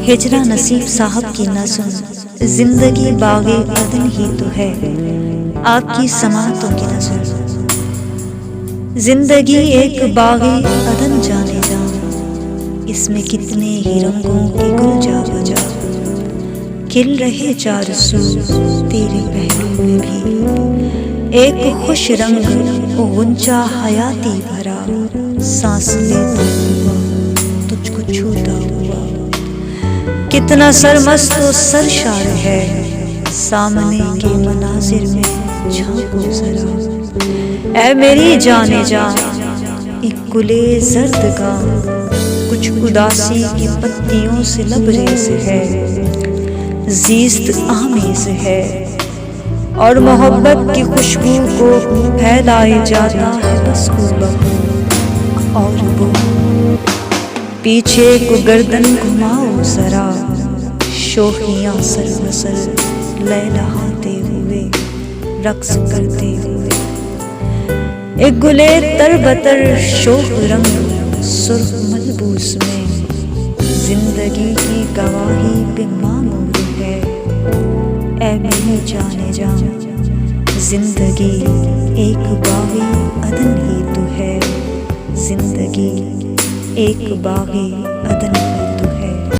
ہجرا نصیب صاحب کی نہ سن، زندگی باغ عدن ہی تو ہے، آپ کی سماعتوں کی نہ سن۔ زندگی ایک باغ عدن جانے جا، اس میں کتنے ہی رنگوں کے گل جا بجا، کھل رہے چار سو تیرے پہلو میں بھی، ایک خوش رنگ غنچہ حیاتی بھرا، سانس لیتا ہوا تجھ کو چھوتا ہوا، کتنا سرمست و سرشار ہے، سامنے کے مناظر میں جھانکو ذرا، اے میری جانے جاں ایک گلے زردگاں، کچھ اداسی کی پتیوں سے لبریز ہے، زیست آمیز ہے، اور محبت کی خوشبو کو پھیلائے جاتا ہے بس غربت اور وہ، پیچھے کو گردن گھماؤ ذرا، شوخیاں سر بسر لہلہاتے ہوئے، رقص کرتے ہوئے، ایک گلے تر بتر شوخ رنگ سرخ ملبوس میں، زندگی کی گواہی پہ معمور ہے، اے میری جانے جاں زندگی ایک باغ عدن ہی تو ہے، زندگی ایک باغ عدن ہی